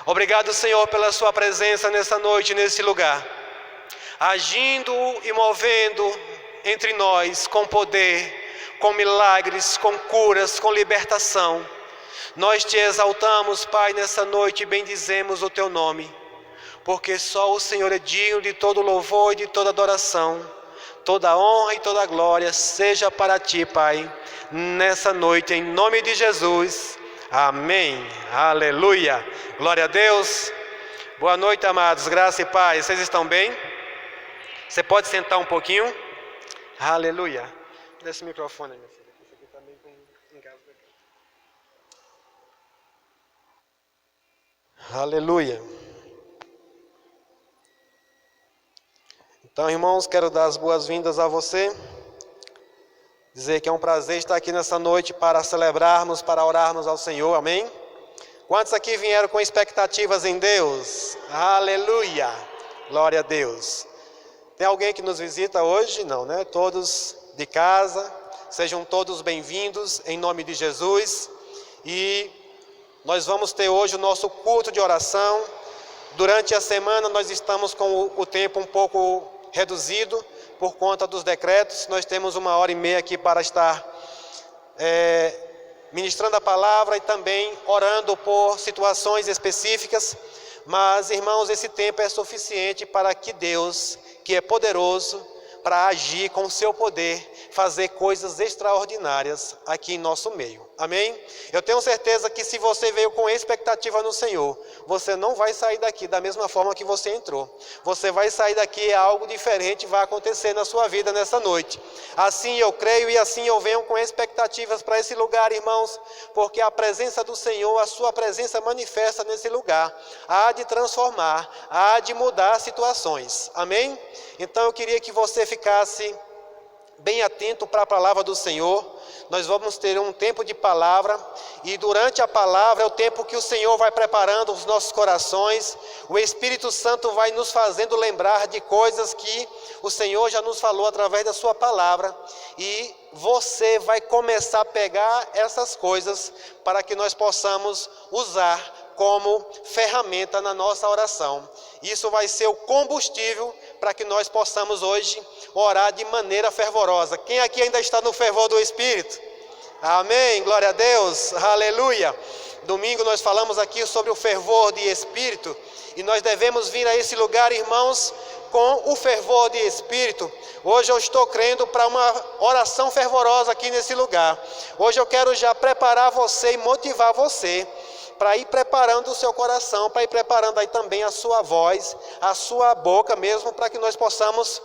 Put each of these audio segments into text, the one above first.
Obrigado, Senhor, pela sua presença nessa noite, nesse lugar, agindo e movendo entre nós com poder, com milagres, com curas, com libertação. Nós te exaltamos, Pai, nessa noite e bendizemos o teu nome, porque só o Senhor é digno de todo louvor e de toda adoração. Toda honra e toda glória seja para ti, Pai, nessa noite, em nome de Jesus. Amém. Aleluia. Glória a Deus. Boa noite, amados. Graça e paz. Vocês estão bem? Você pode sentar um pouquinho? Aleluia. Dê esse microfone aí, minha filha. Esse aqui tá meio com engasgo aqui. Aleluia. Então, irmãos, quero dar as boas-vindas a você. Dizer que é um prazer estar aqui nessa noite para celebrarmos, para orarmos ao Senhor, amém? Quantos aqui vieram com expectativas em Deus? Aleluia! Glória a Deus! Tem alguém que nos visita hoje? Não, né? Todos de casa, sejam todos bem-vindos em nome de Jesus. E nós vamos ter hoje o nosso culto de oração. Durante a semana nós estamos com o tempo um pouco reduzido, por conta dos decretos. Nós temos 1h30 aqui para estar ministrando a palavra e também orando por situações específicas. Mas, irmãos, esse tempo é suficiente para que Deus, que é poderoso para agir com o seu poder, fazer coisas extraordinárias aqui em nosso meio. Amém? Eu tenho certeza que se você veio com expectativa no Senhor, você não vai sair daqui da mesma forma que você entrou. Você vai sair daqui e algo diferente vai acontecer na sua vida nessa noite. Assim eu creio e assim eu venho com expectativas para esse lugar, irmãos, porque a presença do Senhor, a sua presença manifesta nesse lugar, há de transformar, há de mudar situações. Amém? Então eu queria que você ficasse bem atento para a palavra do Senhor. Nós vamos ter um tempo de palavra e durante a palavra é o tempo que o Senhor vai preparando os nossos corações. O Espírito Santo vai nos fazendo lembrar de coisas que o Senhor já nos falou através da sua palavra, e você vai começar a pegar essas coisas para que nós possamos usar como ferramenta na nossa oração. Isso vai ser o combustível para que nós possamos hoje orar de maneira fervorosa. Quem aqui ainda está no fervor do Espírito? Amém, glória a Deus, aleluia. Domingo nós falamos aqui sobre o fervor de Espírito, e nós devemos vir a esse lugar, irmãos, com o fervor de Espírito. Hoje eu estou crendo para uma oração fervorosa aqui nesse lugar. Hoje eu quero já preparar você e motivar você para ir preparando o seu coração, para ir preparando aí também a sua voz, a sua boca mesmo, para que nós possamos,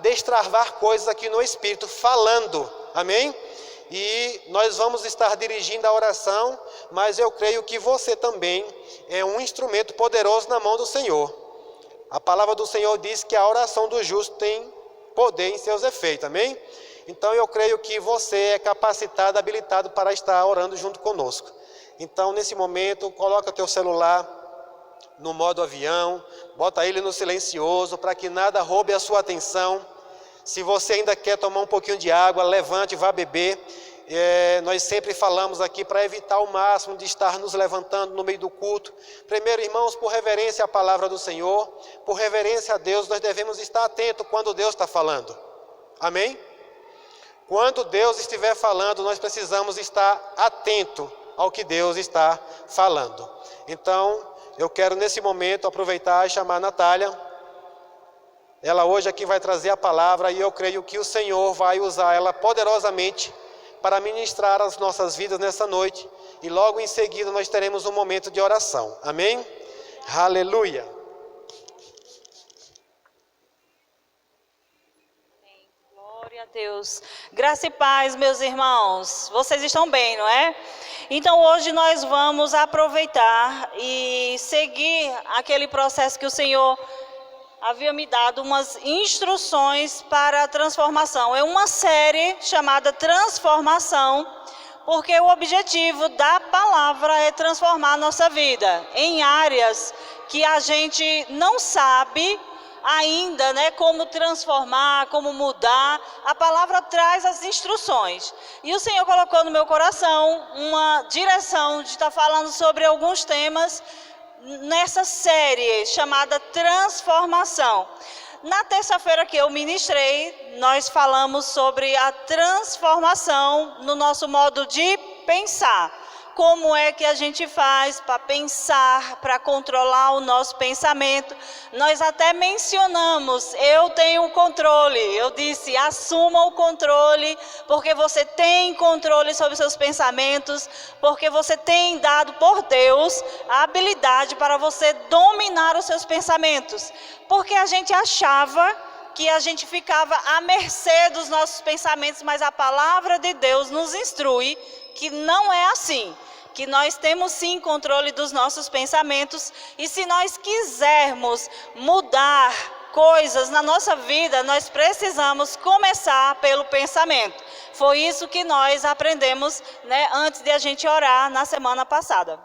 destravar coisas aqui no Espírito, falando, amém? E nós vamos estar dirigindo a oração, mas eu creio que você também é um instrumento poderoso na mão do Senhor. A palavra do Senhor diz que a oração do justo tem poder em seus efeitos, amém? Então eu creio que você é capacitado, habilitado para estar orando junto conosco. Então, nesse momento, coloca o teu celular no modo avião, bota ele no silencioso, para que nada roube a sua atenção. Se você ainda quer tomar um pouquinho de água, levante, vá beber. Nós sempre falamos aqui para evitar ao máximo de estar nos levantando no meio do culto. Primeiro, irmãos, por reverência à palavra do Senhor, por reverência a Deus, nós devemos estar atentos quando Deus está falando. Amém? Quando Deus estiver falando, nós precisamos estar atentos ao que Deus está falando. Então, eu quero nesse momento aproveitar e chamar a Natália. Ela hoje aqui vai trazer a palavra, e eu creio que o Senhor vai usar ela poderosamente para ministrar as nossas vidas nessa noite, e logo em seguida nós teremos um momento de oração. Amém? Aleluia! Glória a Deus. Graça e paz, meus irmãos. Vocês estão bem, não é? Então hoje nós vamos aproveitar e seguir aquele processo que o Senhor havia me dado, umas instruções para a transformação. É uma série chamada Transformação, porque o objetivo da palavra é transformar a nossa vida em áreas que a gente não sabe ainda, como transformar, como mudar. A palavra traz as instruções. E o Senhor colocou no meu coração uma direção de estar falando sobre alguns temas nessa série chamada Transformação. Na terça-feira que eu ministrei, nós falamos sobre a transformação no nosso modo de pensar. Como é que a gente faz para pensar, para controlar o nosso pensamento? Nós até mencionamos, eu tenho o controle. Eu disse, assuma o controle, porque você tem controle sobre seus pensamentos, porque você tem dado por Deus a habilidade para você dominar os seus pensamentos. Porque a gente achava que a gente ficava à mercê dos nossos pensamentos, mas a palavra de Deus nos instrui que não é assim, que nós temos sim controle dos nossos pensamentos, e se nós quisermos mudar coisas na nossa vida, nós precisamos começar pelo pensamento. Foi isso que nós aprendemos, antes de a gente orar na semana passada.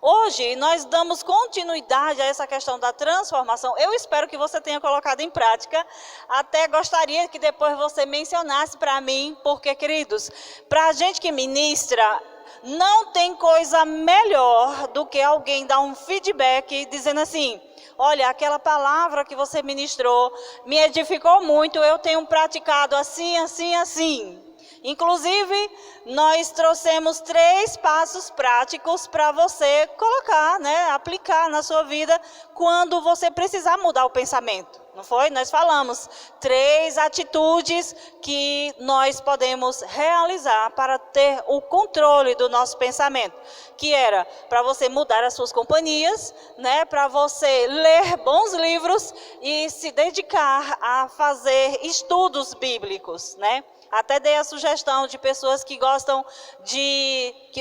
Hoje nós damos continuidade a essa questão da transformação. Eu espero que você tenha colocado em prática. Até gostaria que depois você mencionasse para mim, porque, queridos, para a gente que ministra, não tem coisa melhor do que alguém dar um feedback dizendo assim: olha, aquela palavra que você ministrou me edificou muito, eu tenho praticado assim, assim, assim. Inclusive, nós trouxemos 3 passos práticos para você colocar, aplicar na sua vida quando você precisar mudar o pensamento. Não foi? Nós falamos 3 atitudes que nós podemos realizar para ter o controle do nosso pensamento. Que era para você mudar as suas companhias, para você ler bons livros e se dedicar a fazer estudos bíblicos, Até dei a sugestão de pessoas que gostam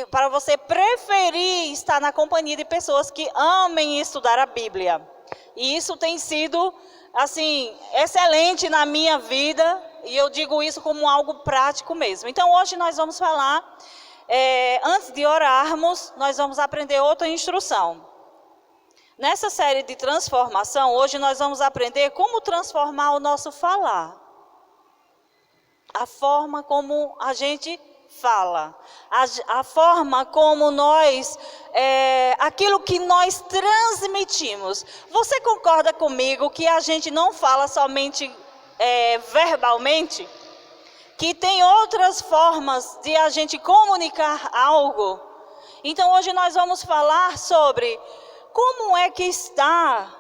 para você preferir estar na companhia de pessoas que amem estudar a Bíblia. E isso tem sido, assim, excelente na minha vida, e eu digo isso como algo prático mesmo. Então, hoje nós vamos falar, antes de orarmos, nós vamos aprender outra instrução. Nessa série de transformação, hoje nós vamos aprender como transformar o nosso falar. A forma como a gente fala, a forma como nós, aquilo que nós transmitimos. Você concorda comigo que a gente não fala somente verbalmente? Que tem outras formas de a gente comunicar algo? Então hoje nós vamos falar sobre como é que está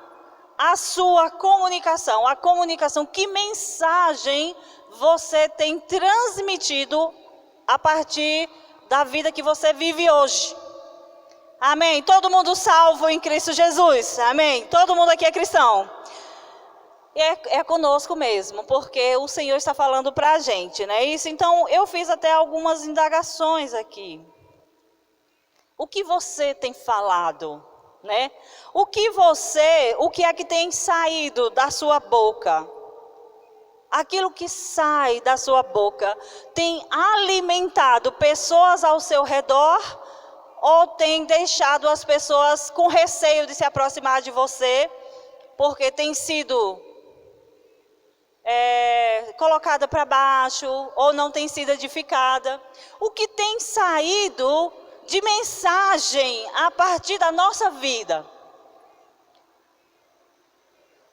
a sua comunicação, a comunicação, que mensagem você tem transmitido a partir da vida que você vive hoje. Amém? Todo mundo salvo em Cristo Jesus. Amém? Todo mundo aqui é cristão. É conosco mesmo, porque o Senhor está falando para a gente, isso? Então, eu fiz até algumas indagações aqui. O que você tem falado, O que é que tem saído da sua boca? Aquilo que sai da sua boca tem alimentado pessoas ao seu redor ou tem deixado as pessoas com receio de se aproximar de você, porque tem sido colocada para baixo ou não tem sido edificada? O que tem saído de mensagem a partir da nossa vida?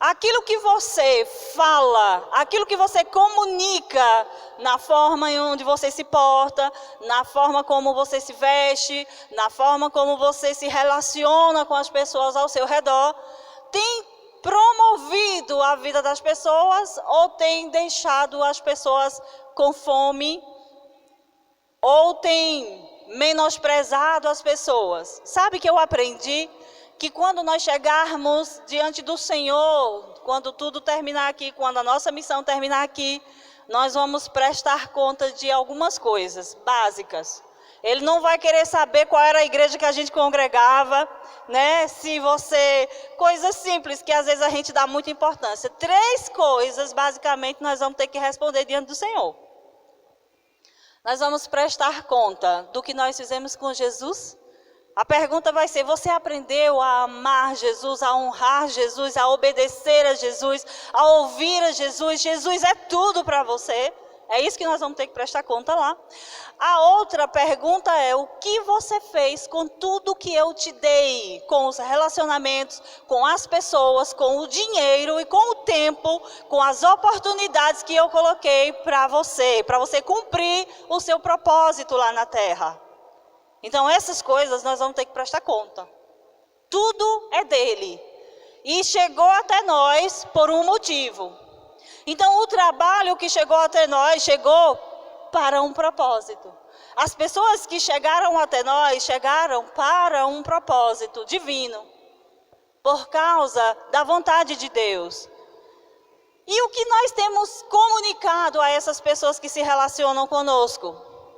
Aquilo que você fala, aquilo que você comunica na forma em onde você se porta, na forma como você se veste, na forma como você se relaciona com as pessoas ao seu redor, tem promovido a vida das pessoas ou tem deixado as pessoas com fome ou tem menosprezado as pessoas? Sabe que eu aprendi que quando nós chegarmos diante do Senhor, quando tudo terminar aqui, quando a nossa missão terminar aqui, nós vamos prestar conta de algumas coisas básicas. Ele não vai querer saber qual era a igreja que a gente congregava, se você... Coisas simples que às vezes a gente dá muita importância. 3 coisas, basicamente, nós vamos ter que responder diante do Senhor. Nós vamos prestar conta do que nós fizemos com Jesus. A pergunta vai ser: você aprendeu a amar Jesus, a honrar Jesus, a obedecer a Jesus, a ouvir a Jesus? Jesus é tudo para você? É isso que nós vamos ter que prestar conta lá. A outra pergunta é: o que você fez com tudo que eu te dei? Com os relacionamentos, com as pessoas, com o dinheiro e com o tempo, com as oportunidades que eu coloquei para você cumprir o seu propósito lá na terra. Então essas coisas nós vamos ter que prestar conta. Tudo é dele. E chegou até nós por um motivo. Então o trabalho que chegou até nós, chegou para um propósito. As pessoas que chegaram até nós, chegaram para um propósito divino. Por causa da vontade de Deus. E o que nós temos comunicado a essas pessoas que se relacionam conosco?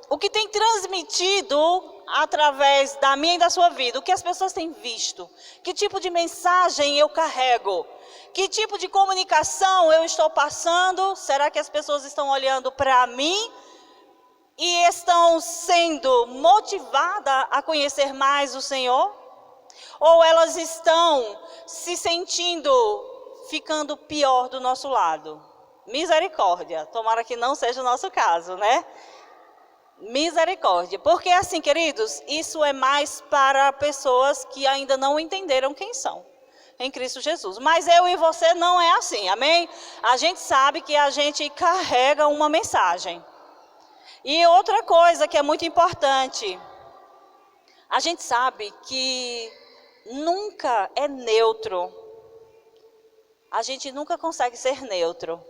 O que tem transmitido através da minha e da sua vida? O que as pessoas têm visto? Que tipo de mensagem eu carrego? Que tipo de comunicação eu estou passando? Será que as pessoas estão olhando para mim e estão sendo motivadas a conhecer mais o Senhor? Ou elas estão se sentindo ficando pior do nosso lado? Misericórdia, tomara que não seja o nosso caso, né? Misericórdia, porque assim, queridos, isso é mais para pessoas que ainda não entenderam quem são em Cristo Jesus. Mas eu e você não é assim, amém? A gente sabe que a gente carrega uma mensagem. E outra coisa que é muito importante, a gente sabe que nunca é neutro. A gente nunca consegue ser neutro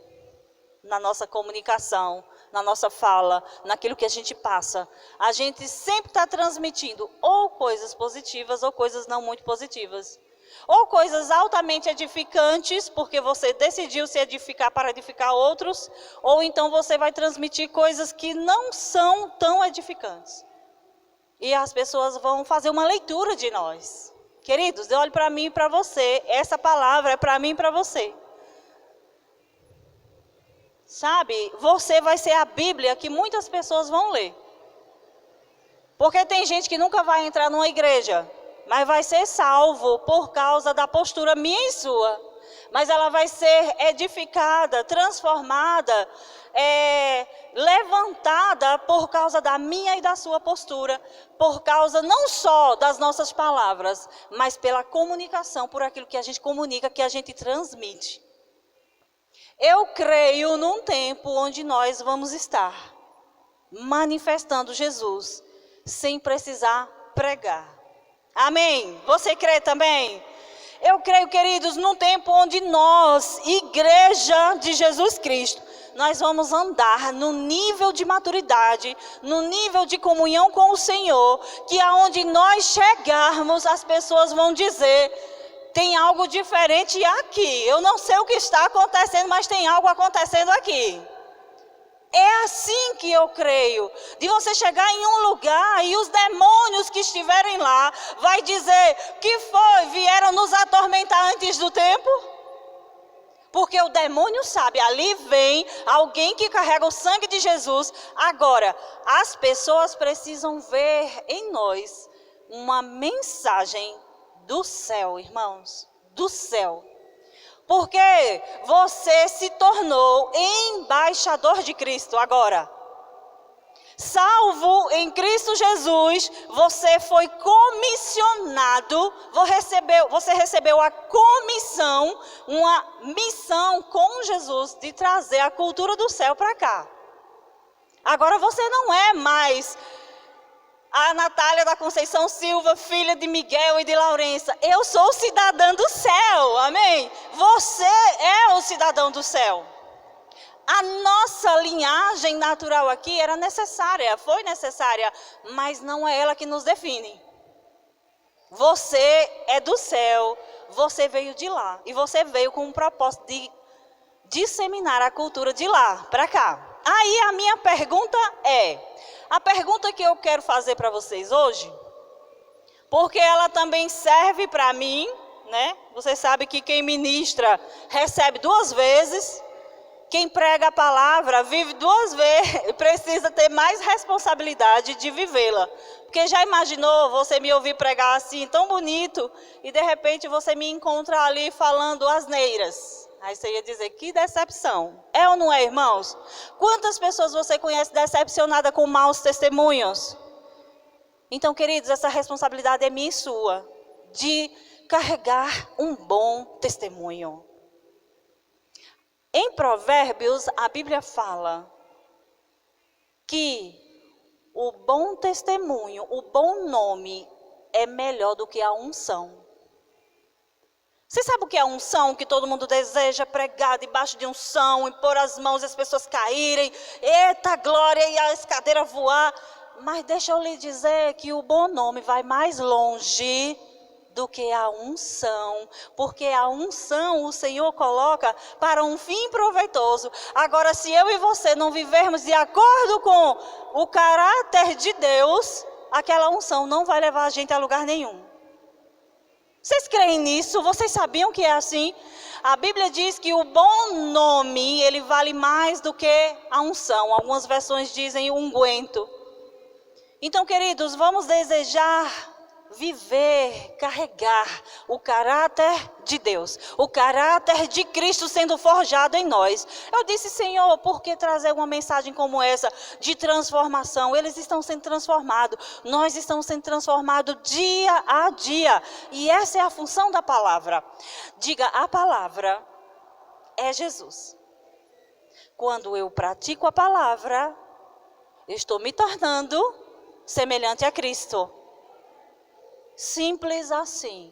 na nossa comunicação, na nossa fala, naquilo que a gente passa. A gente sempre está transmitindo ou coisas positivas ou coisas não muito positivas. Ou coisas altamente edificantes, porque você decidiu se edificar para edificar outros, ou então você vai transmitir coisas que não são tão edificantes. E as pessoas vão fazer uma leitura de nós. Queridos, olhe para mim e para você, essa palavra é para mim e para você. Sabe, você vai ser a Bíblia que muitas pessoas vão ler. Porque tem gente que nunca vai entrar numa igreja, mas vai ser salvo por causa da postura minha e sua. Mas ela vai ser edificada, transformada, levantada por causa da minha e da sua postura. Por causa não só das nossas palavras, mas pela comunicação, por aquilo que a gente comunica, que a gente transmite. Eu creio num tempo onde nós vamos estar manifestando Jesus sem precisar pregar. Amém? Você crê também? Eu creio, queridos, num tempo onde nós, Igreja de Jesus Cristo, nós vamos andar no nível de maturidade, no nível de comunhão com o Senhor, que aonde nós chegarmos, as pessoas vão dizer: tem algo diferente aqui. Eu não sei o que está acontecendo, mas tem algo acontecendo aqui. É assim que eu creio. De você chegar em um lugar e os demônios que estiverem lá vai dizer: que foi? Vieram nos atormentar antes do tempo? Porque o demônio sabe, ali vem alguém que carrega o sangue de Jesus. Agora, as pessoas precisam ver em nós uma mensagem do céu, irmãos, do céu. Porque você se tornou embaixador de Cristo agora. Salvo em Cristo Jesus, você foi comissionado, você recebeu a comissão, uma missão com Jesus de trazer a cultura do céu para cá. Agora você não é mais a Natália da Conceição Silva, filha de Miguel e de Laurença. Eu sou cidadã do céu, amém? Você é o cidadão do céu. A nossa linhagem natural aqui era necessária, foi necessária, mas não é ela que nos define. Você é do céu, você veio de lá. E você veio com um propósito de disseminar a cultura de lá para cá. Aí a minha pergunta a pergunta que eu quero fazer para vocês hoje, porque ela também serve para mim, né? Você sabe que quem ministra recebe 2 vezes, quem prega a palavra vive 2 vezes, precisa ter mais responsabilidade de vivê-la. Porque já imaginou você me ouvir pregar assim, tão bonito, e de repente você me encontra ali falando asneiras? Aí você ia dizer, que decepção. É ou não é, irmãos? Quantas pessoas você conhece decepcionada com maus testemunhos? Então, queridos, essa responsabilidade é minha e sua, de carregar um bom testemunho. Em Provérbios, a Bíblia fala que o bom testemunho, o bom nome é melhor do que a unção. Você sabe o que é a unção? Que todo mundo deseja pregar debaixo de unção, impor as mãos e as pessoas caírem. Eita glória, e a escadeira voar. Mas deixa eu lhe dizer que o bom nome vai mais longe do que a unção, porque a unção o Senhor coloca para um fim proveitoso. Agora, se eu e você não vivermos de acordo com o caráter de Deus, aquela unção não vai levar a gente a lugar nenhum. Vocês creem nisso? Vocês sabiam que é assim? A Bíblia diz que o bom nome, ele vale mais do que a unção. Algumas versões dizem unguento. Então, queridos, vamos desejar viver, carregar o caráter de Deus, o caráter de Cristo sendo forjado em nós. Eu disse, Senhor, por que trazer uma mensagem como essa de transformação? Eles estão sendo transformados, nós estamos sendo transformados dia a dia. E essa é a função da palavra. Diga, a palavra é Jesus. Quando eu pratico a palavra, eu estou me tornando semelhante a Cristo. Simples assim.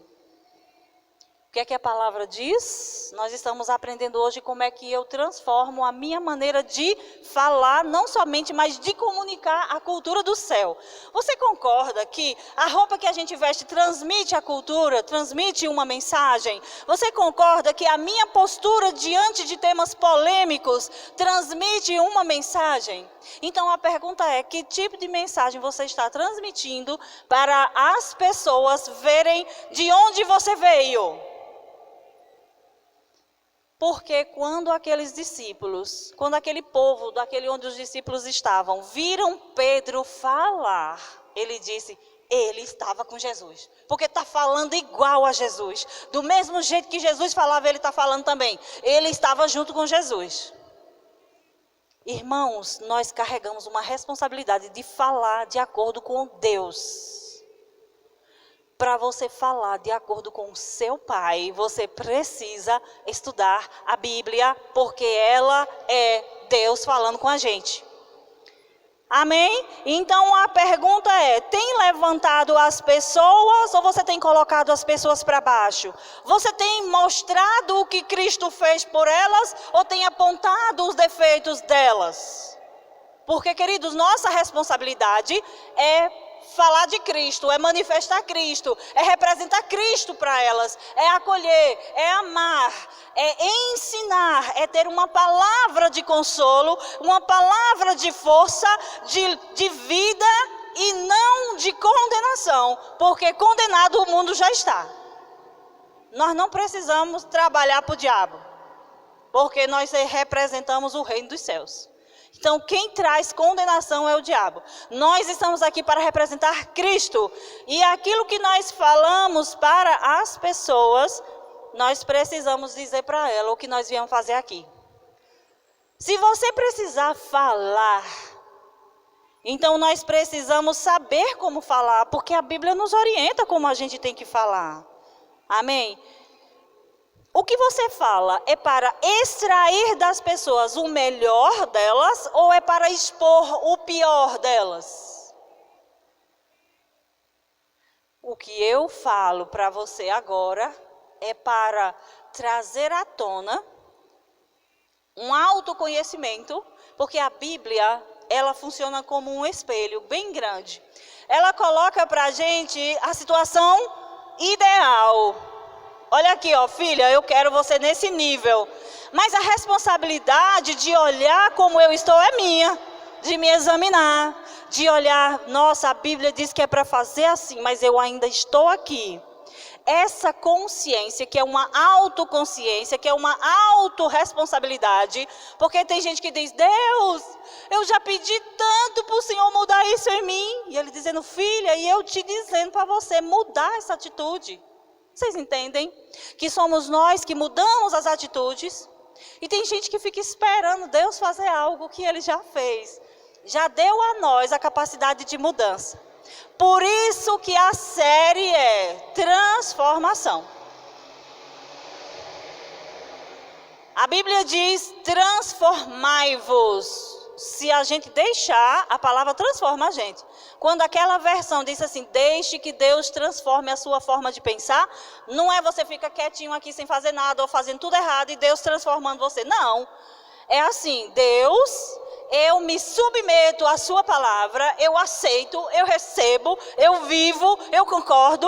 O que é que a palavra diz? Nós estamos aprendendo hoje como é que eu transformo a minha maneira de falar, não somente, mas de comunicar a cultura do céu. Você concorda que a roupa que a gente veste transmite a cultura, transmite uma mensagem? Você concorda que a minha postura diante de temas polêmicos transmite uma mensagem? Então a pergunta é, que tipo de mensagem você está transmitindo para as pessoas verem de onde você veio? Porque quando aqueles discípulos, quando aquele povo, daquele onde os discípulos estavam, viram Pedro falar, ele disse, ele estava com Jesus. Porque está falando igual a Jesus. Do mesmo jeito que Jesus falava, ele está falando também. Ele estava junto com Jesus. Irmãos, nós carregamos uma responsabilidade de falar de acordo com Deus. Para você falar de acordo com o seu Pai, você precisa estudar a Bíblia, porque ela é Deus falando com a gente. Amém? Então a pergunta é, tem levantado as pessoas ou você tem colocado as pessoas para baixo? Você tem mostrado o que Cristo fez por elas ou tem apontado os defeitos delas? Porque, queridos, nossa responsabilidade é falar de Cristo, é manifestar Cristo, é representar Cristo para elas, é acolher, é amar, é ensinar, é ter uma palavra de consolo, uma palavra de força, de vida e não de condenação, porque condenado o mundo já está. Nós não precisamos trabalhar para o diabo, porque nós representamos o reino dos céus. Então, quem traz condenação é o diabo. Nós estamos aqui para representar Cristo. E aquilo que nós falamos para as pessoas, nós precisamos dizer para elas o que nós viemos fazer aqui. Se você precisar falar, então nós precisamos saber como falar, porque a Bíblia nos orienta como a gente tem que falar. Amém? O que você fala é para extrair das pessoas o melhor delas ou é para expor o pior delas? O que eu falo para você agora é para trazer à tona um autoconhecimento, porque a Bíblia, ela funciona como um espelho bem grande. Ela coloca para a gente a situação ideal. Olha aqui, ó, filha, eu quero você nesse nível. Mas a responsabilidade de olhar como eu estou é minha. De me examinar, de olhar, nossa, a Bíblia diz que é para fazer assim, mas eu ainda estou aqui. Essa consciência, que é uma autoconsciência, que é uma autorresponsabilidade, porque tem gente que diz, Deus, eu já pedi tanto para o Senhor mudar isso em mim. E Ele dizendo, filha, e eu te dizendo para você mudar essa atitude. Vocês entendem? Que somos nós que mudamos as atitudes. E tem gente que fica esperando Deus fazer algo que Ele já fez. Já deu a nós a capacidade de mudança. Por isso que a série é transformação. A Bíblia diz, transformai-vos. Se a gente deixar, a palavra transforma a gente. Quando aquela versão diz assim, deixe que Deus transforme a sua forma de pensar, não é você ficar quietinho aqui sem fazer nada ou fazendo tudo errado e Deus transformando você. Não. É assim, Deus, eu me submeto à sua palavra, eu aceito, eu recebo, eu vivo, eu concordo.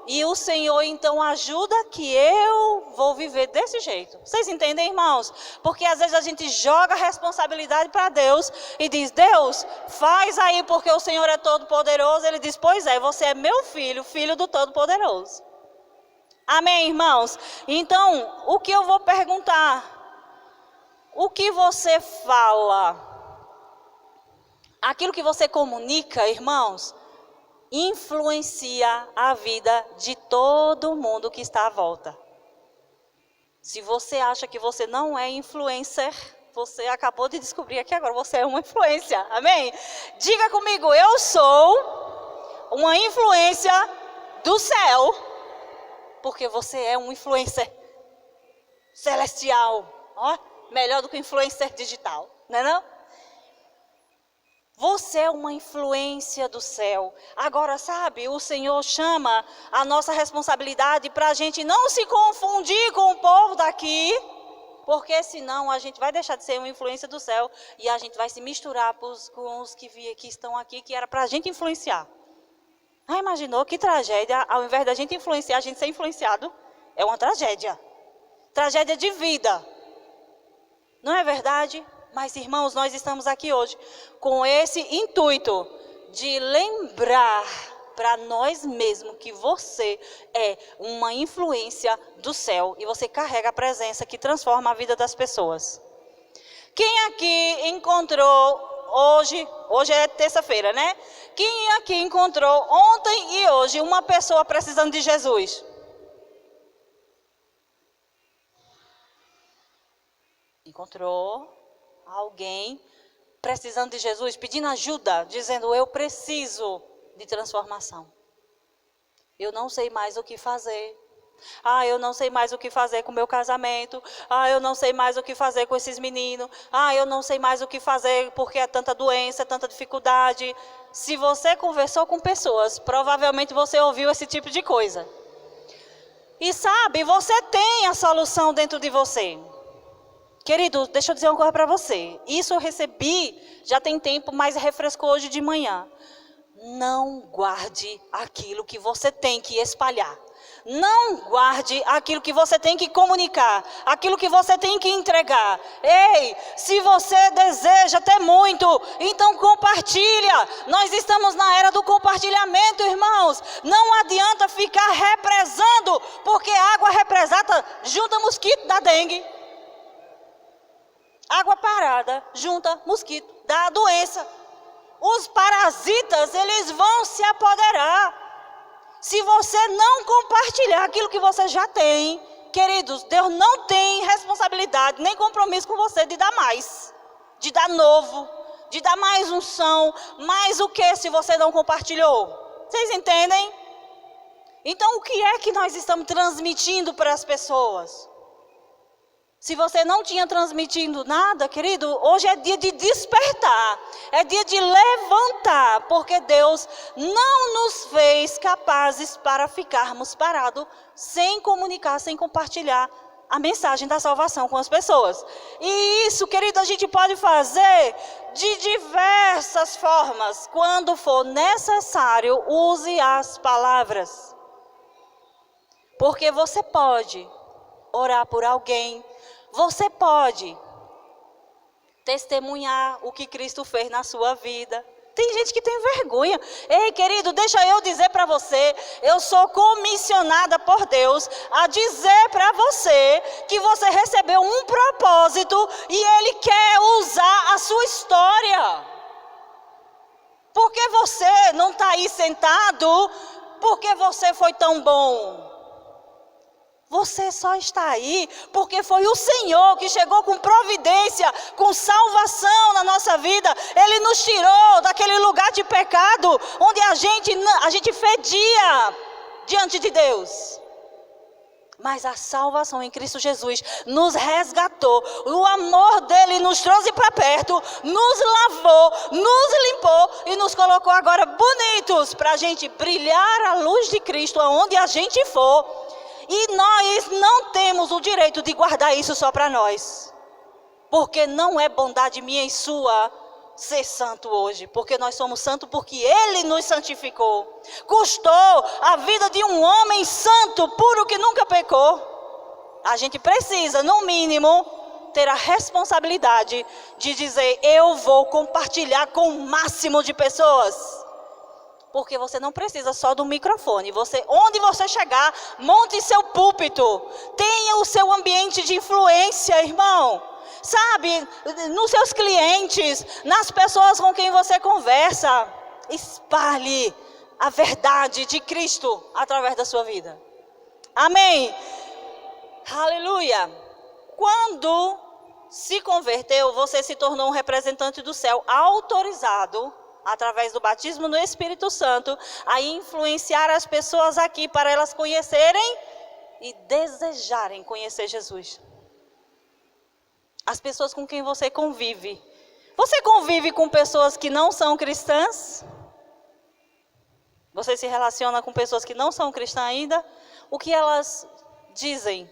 E o Senhor, então, ajuda que eu vou viver desse jeito. Vocês entendem, irmãos? Porque às vezes a gente joga a responsabilidade para Deus e diz, Deus, faz aí porque o Senhor é todo-poderoso. Ele diz, pois é, você é meu filho, filho do todo-poderoso. Amém, irmãos? Então, o que eu vou perguntar? O que você fala? Aquilo que você comunica, irmãos, influencia a vida de todo mundo que está à volta. Se você acha que você não é influencer, você acabou de descobrir aqui agora, você é uma influência, amém? Diga comigo, eu sou uma influência do céu, porque você é um influencer celestial, ó, melhor do que influencer digital, não é não? Você é uma influência do céu. Agora, sabe, o Senhor chama a nossa responsabilidade para a gente não se confundir com o povo daqui, porque senão a gente vai deixar de ser uma influência do céu e a gente vai se misturar com os que estão aqui, que era para a gente influenciar. Ah, imaginou que tragédia, ao invés da gente influenciar, a gente ser influenciado? É uma tragédia. Tragédia de vida. Não é verdade? Mas, irmãos, nós estamos aqui hoje com esse intuito de lembrar para nós mesmos que você é uma influência do céu e você carrega a presença que transforma a vida das pessoas. Quem aqui encontrou hoje é terça-feira, né? Quem aqui encontrou ontem e hoje uma pessoa precisando de Jesus? Encontrou alguém precisando de Jesus, pedindo ajuda, dizendo, eu preciso de transformação. Eu não sei mais o que fazer. Ah, eu não sei mais o que fazer com o meu casamento. Ah, eu não sei mais o que fazer com esses meninos. Ah, eu não sei mais o que fazer porque é tanta doença, tanta dificuldade. Se você conversou com pessoas, provavelmente você ouviu esse tipo de coisa. E sabe, você tem a solução dentro de você. Querido, deixa eu dizer uma coisa para você. Isso eu recebi, já tem tempo, mas refrescou hoje de manhã. Não guarde aquilo que você tem que espalhar. Não guarde aquilo que você tem que comunicar, aquilo que você tem que entregar. Ei, se você deseja ter muito, então compartilha. Nós estamos na era do compartilhamento, irmãos. Não adianta ficar represando, porque água represada junta mosquito da dengue. Água parada junta mosquito, dá doença. Os parasitas, eles vão se apoderar. Se você não compartilhar aquilo que você já tem, queridos, Deus não tem responsabilidade, nem compromisso com você de dar mais, de dar novo, de dar mais unção, mais o que se você não compartilhou? Vocês entendem? Então, o que é que nós estamos transmitindo para as pessoas? Se você não tinha transmitido nada, querido, hoje é dia de despertar, é dia de levantar, porque Deus não nos fez capazes para ficarmos parados sem comunicar, sem compartilhar a mensagem da salvação com as pessoas. E isso, querido, a gente pode fazer de diversas formas. Quando for necessário, use as palavras. Porque você pode orar por alguém. Você pode testemunhar o que Cristo fez na sua vida. Tem gente que tem vergonha. Ei, querido, deixa eu dizer para você, eu sou comissionada por Deus a dizer para você que você recebeu um propósito e Ele quer usar a sua história. Porque você não está aí sentado porque você foi tão bom. Você só está aí porque foi o Senhor que chegou com providência, com salvação na nossa vida. Ele nos tirou daquele lugar de pecado, onde a gente fedia diante de Deus. Mas a salvação em Cristo Jesus nos resgatou. O amor dele nos trouxe para perto, nos lavou, nos limpou e nos colocou agora bonitos para a gente brilhar a luz de Cristo aonde a gente for. E nós não temos o direito de guardar isso só para nós. Porque não é bondade minha e sua ser santo hoje. Porque nós somos santos porque Ele nos santificou. Custou a vida de um homem santo, puro, que nunca pecou. A gente precisa, no mínimo, ter a responsabilidade de dizer: eu vou compartilhar com o máximo de pessoas. Porque você não precisa só do microfone. Onde você chegar, monte seu púlpito. Tenha o seu ambiente de influência, irmão. Sabe, nos seus clientes, nas pessoas com quem você conversa. Espalhe a verdade de Cristo através da sua vida. Amém? Aleluia. Quando se converteu, você se tornou um representante do céu, autorizado através do batismo no Espírito Santo, a influenciar as pessoas aqui para elas conhecerem e desejarem conhecer Jesus. As pessoas com quem você convive. Você convive com pessoas que não são cristãs? Você se relaciona com pessoas que não são cristãs ainda? O que elas dizem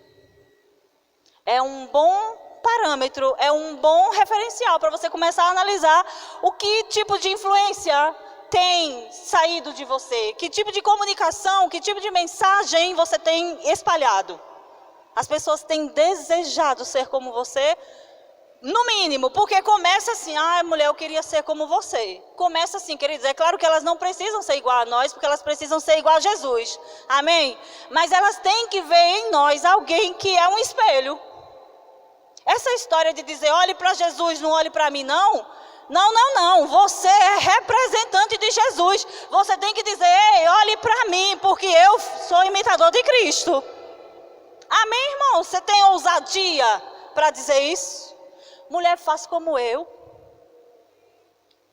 é um bom parâmetro, é um bom referencial para você começar a analisar o que tipo de influência tem saído de você, que tipo de comunicação, que tipo de mensagem você tem espalhado. As pessoas têm desejado ser como você, no mínimo, porque começa assim: mulher, eu queria ser como você. Começa assim, queridos, é claro que elas não precisam ser igual a nós, porque elas precisam ser igual a Jesus, amém? Mas elas têm que ver em nós alguém que é um espelho. Essa história de dizer: olhe para Jesus, não olhe para mim, não. Não. Você é representante de Jesus. Você tem que dizer: ei, olhe para mim, porque eu sou imitador de Cristo. Amém, irmão? Você tem ousadia para dizer isso? Mulher, faça como eu.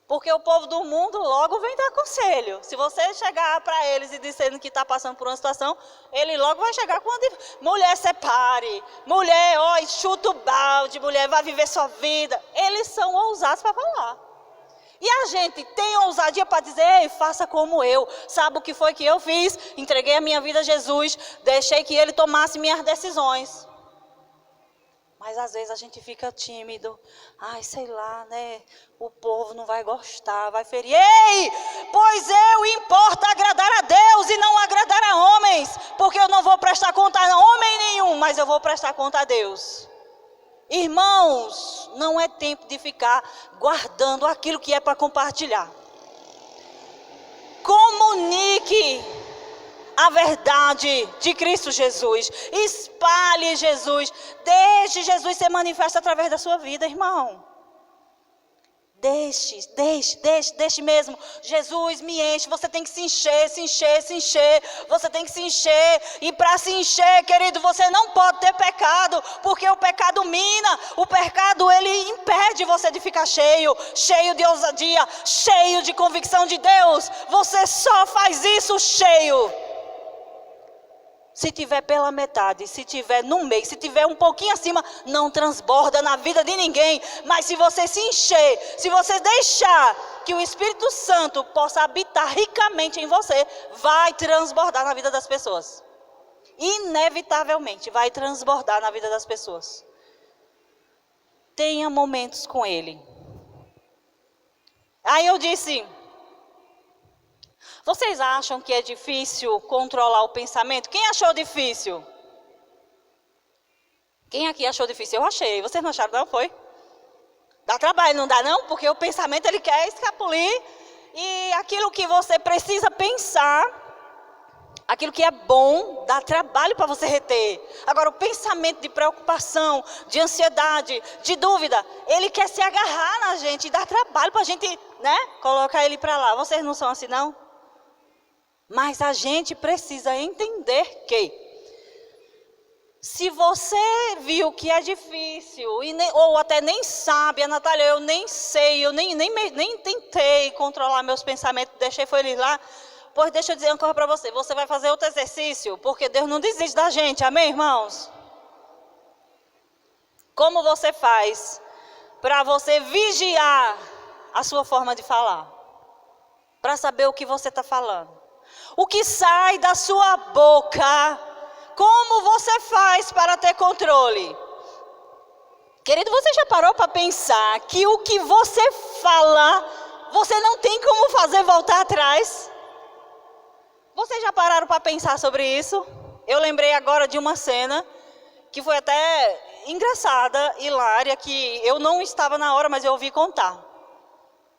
Porque o povo do mundo logo vem dar conselho. Se você chegar para eles e dizendo que está passando por uma situação, ele logo vai chegar com mulher, separe. Mulher, chuta o balde. Mulher, vai viver sua vida. Eles são ousados para falar. E a gente tem ousadia para dizer: ei, faça como eu. Sabe o que foi que eu fiz? Entreguei a minha vida a Jesus. Deixei que Ele tomasse minhas decisões. Mas às vezes a gente fica tímido. Sei lá, né? O povo não vai gostar, vai ferir. Ei, pois eu importa agradar a Deus e não agradar a homens. Porque eu não vou prestar conta a homem nenhum, mas eu vou prestar conta a Deus. Irmãos, não é tempo de ficar guardando aquilo que é para compartilhar. Comunique a verdade de Cristo Jesus. Espalhe Jesus. Deixe Jesus ser manifesto através da sua vida, irmão. Deixe mesmo. Jesus me enche. Você tem que se encher. Você tem que se encher. E para se encher, querido, você não pode ter pecado. Porque o pecado mina. O pecado, ele impede você de ficar cheio. Cheio de ousadia. Cheio de convicção de Deus. Você só faz isso cheio. Se tiver pela metade, se tiver no meio, se tiver um pouquinho acima, não transborda na vida de ninguém. Mas se você se encher, se você deixar que o Espírito Santo possa habitar ricamente em você, vai transbordar na vida das pessoas. Inevitavelmente vai transbordar na vida das pessoas. Tenha momentos com Ele. Aí eu disse: vocês acham que é difícil controlar o pensamento? Quem achou difícil? Quem aqui achou difícil? Eu achei. Vocês não acharam, não? Foi? Dá trabalho, não dá não? Porque o pensamento, ele quer escapulir. E aquilo que você precisa pensar, aquilo que é bom, dá trabalho para você reter. Agora, o pensamento de preocupação, de ansiedade, de dúvida, ele quer se agarrar na gente e dá trabalho para a gente, né, colocar ele para lá. Vocês não são assim, não? Mas a gente precisa entender que Se você viu que é difícil, ou até nem sabe, a Natália, eu nem sei, eu nem tentei controlar meus pensamentos, deixei foi ele lá, pois deixa eu dizer uma coisa para você, você vai fazer outro exercício, porque Deus não desiste da gente, amém, irmãos? Como você faz para você vigiar a sua forma de falar? Para saber o que você está falando. O que sai da sua boca, como você faz para ter controle? Querido, você já parou para pensar que o que você fala, você não tem como fazer voltar atrás? Vocês já pararam para pensar sobre isso? Eu lembrei agora de uma cena que foi até engraçada, hilária, que eu não estava na hora, mas eu ouvi contar.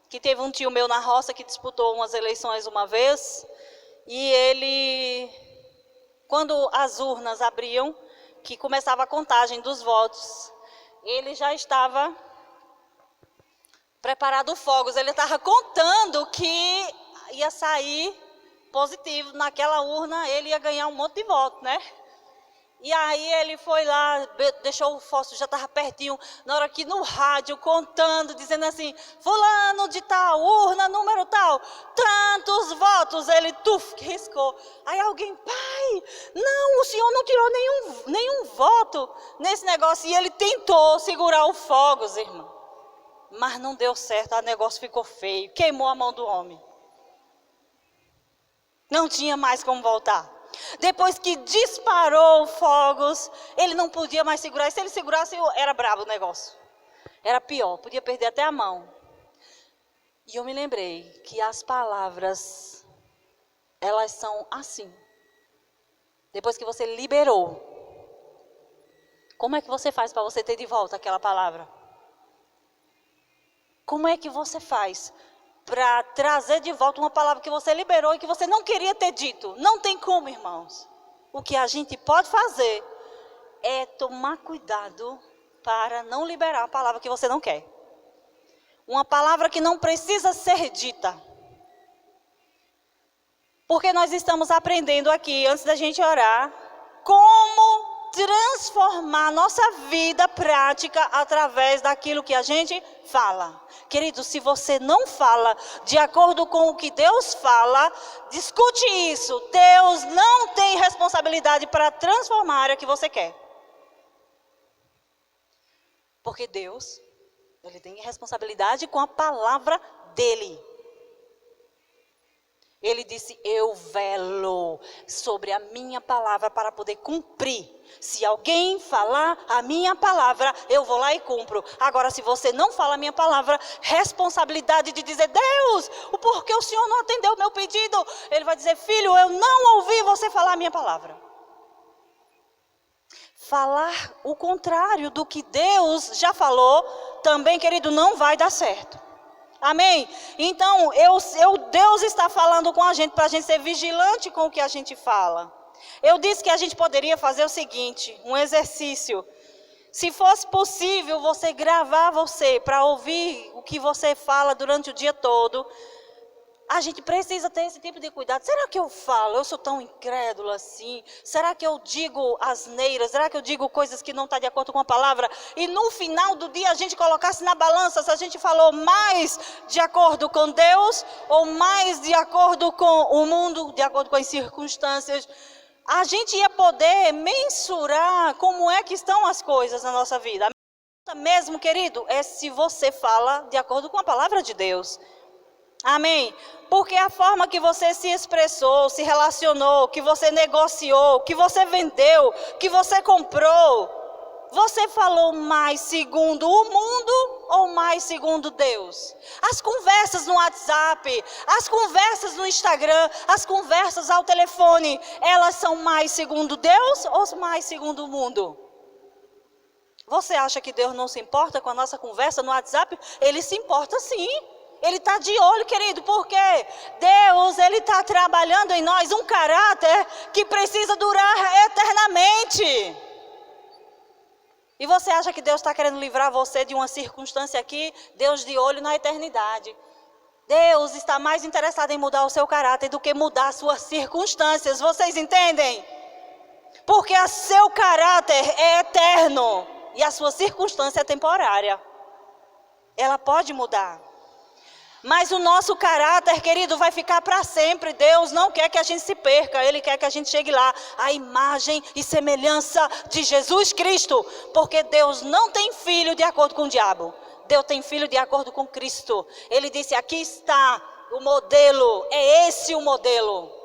Que teve um tio meu na roça que disputou umas eleições uma vez, e ele, quando as urnas abriam, que começava a contagem dos votos, ele já estava preparado fogos, ele estava contando que ia sair positivo naquela urna, ele ia ganhar um monte de votos, né? E aí ele foi lá, deixou o fósforo, já estava pertinho, na hora que no rádio, contando, dizendo assim, fulano de tal, urna número tal, tantos votos, ele riscou. Aí alguém, pai, não, o senhor não tirou nenhum voto nesse negócio. E ele tentou segurar o fogos, irmão. Mas não deu certo, o negócio ficou feio, queimou a mão do homem. Não tinha mais como voltar. Depois que disparou fogos, ele não podia mais segurar. E se ele segurasse, era brabo o negócio. Era pior, podia perder até a mão. E eu me lembrei que as palavras, elas são assim. Depois que você liberou, como é que você faz para você ter de volta aquela palavra? Como é que você faz para trazer de volta uma palavra que você liberou e que você não queria ter dito? Não tem como, irmãos. O que a gente pode fazer é tomar cuidado para não liberar a palavra que você não quer. Uma palavra que não precisa ser dita. Porque nós estamos aprendendo aqui, antes da gente orar, como transformar nossa vida prática através daquilo que a gente fala. Querido, se você não fala de acordo com o que Deus fala, discute isso. Deus não tem responsabilidade para transformar a área que você quer. Porque Deus, Ele tem responsabilidade com a palavra dEle. Ele disse, eu velo sobre a minha palavra para poder cumprir. Se alguém falar a minha palavra, eu vou lá e cumpro. Agora, se você não fala a minha palavra, responsabilidade de dizer, Deus, o porquê o Senhor não atendeu o meu pedido? Ele vai dizer, filho, eu não ouvi você falar a minha palavra. Falar o contrário do que Deus já falou, também, querido, não vai dar certo. Amém? Então, Deus está falando com a gente para a gente ser vigilante com o que a gente fala. Eu disse que a gente poderia fazer o seguinte, um exercício. Se fosse possível você gravar você para ouvir o que você fala durante o dia todo, a gente precisa ter esse tipo de cuidado. Será que eu falo? Eu sou tão incrédula assim? Será que eu digo asneiras? Será que eu digo coisas que não estão de acordo com a palavra? E no final do dia a gente colocasse na balança se a gente falou mais de acordo com Deus ou mais de acordo com o mundo, de acordo com as circunstâncias. A gente ia poder mensurar como é que estão as coisas na nossa vida. A mesmo, querido, é se você fala de acordo com a palavra de Deus. Amém? Porque a forma que você se expressou, se relacionou, que você negociou, que você vendeu, que você comprou, você falou mais segundo o mundo ou mais segundo Deus? As conversas no WhatsApp, as conversas no Instagram, as conversas ao telefone, elas são mais segundo Deus ou mais segundo o mundo? Você acha que Deus não se importa com a nossa conversa no WhatsApp? Ele se importa sim. Ele está de olho, querido, porque Deus, Ele está trabalhando em nós um caráter que precisa durar eternamente. E você acha que Deus está querendo livrar você de uma circunstância aqui? Deus de olho na eternidade. Deus está mais interessado em mudar o seu caráter do que mudar as suas circunstâncias. Vocês entendem? Porque o seu caráter é eterno e a sua circunstância é temporária. Ela pode mudar. Mas o nosso caráter, querido, vai ficar para sempre. Deus não quer que a gente se perca. Ele quer que a gente chegue lá, à imagem e semelhança de Jesus Cristo. Porque Deus não tem filho de acordo com o diabo. Deus tem filho de acordo com Cristo. Ele disse, aqui está o modelo, é esse o modelo.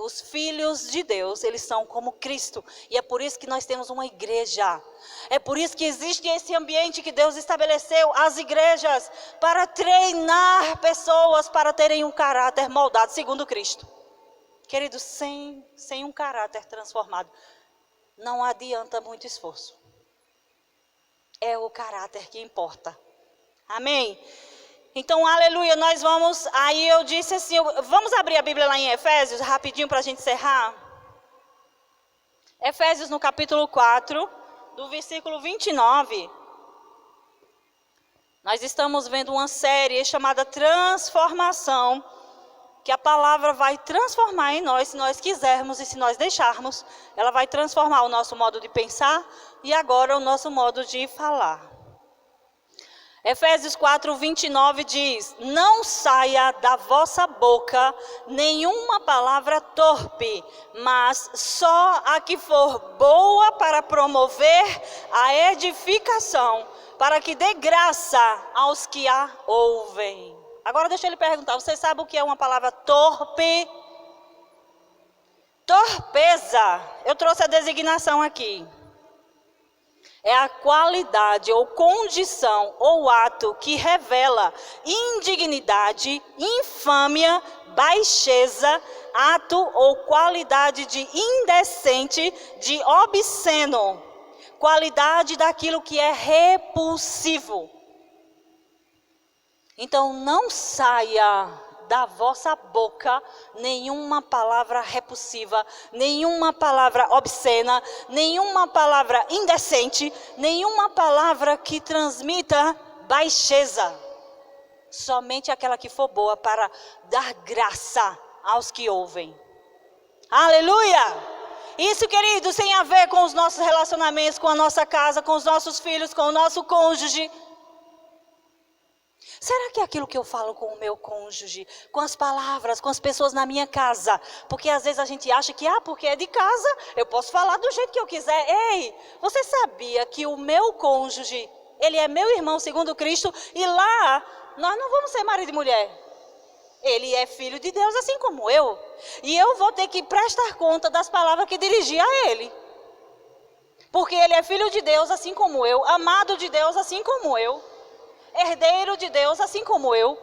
Os filhos de Deus, eles são como Cristo. E é por isso que nós temos uma igreja. É por isso que existe esse ambiente que Deus estabeleceu, as igrejas, para treinar pessoas para terem um caráter moldado segundo Cristo. Queridos, sem um caráter transformado, não adianta muito esforço. É o caráter que importa. Amém? Então, aleluia, nós vamos, aí eu disse assim, vamos abrir a Bíblia lá em Efésios, rapidinho para a gente encerrar. Efésios no capítulo 4, do versículo 29. Nós estamos vendo uma série chamada Transformação, que a palavra vai transformar em nós, se nós quisermos e se nós deixarmos. Ela vai transformar o nosso modo de pensar e agora o nosso modo de falar. Efésios 4, 29 diz, não saia da vossa boca nenhuma palavra torpe, mas só a que for boa para promover a edificação, para que dê graça aos que a ouvem. Agora deixa eu lhe perguntar, você sabe o que é uma palavra torpe? Torpeza, eu trouxe a designação aqui. É a qualidade ou condição ou ato que revela indignidade, infâmia, baixeza, ato ou qualidade de indecente, de obsceno, qualidade daquilo que é repulsivo. Então não saia da vossa boca nenhuma palavra repulsiva, nenhuma palavra obscena, nenhuma palavra indecente, nenhuma palavra que transmita baixeza. Somente aquela que for boa para dar graça aos que ouvem. Aleluia! Isso, queridos, tem a ver com os nossos relacionamentos, com a nossa casa, com os nossos filhos, com o nosso cônjuge. Será que é aquilo que eu falo com o meu cônjuge, com as palavras, com as pessoas na minha casa? Porque às vezes a gente acha que, porque é de casa, eu posso falar do jeito que eu quiser. Ei, você sabia que o meu cônjuge, ele é meu irmão segundo Cristo, e lá nós não vamos ser marido e mulher. Ele é filho de Deus assim como eu. E eu vou ter que prestar conta das palavras que dirigi a ele. Porque ele é filho de Deus assim como eu, amado de Deus assim como eu. Herdeiro de Deus, assim como eu.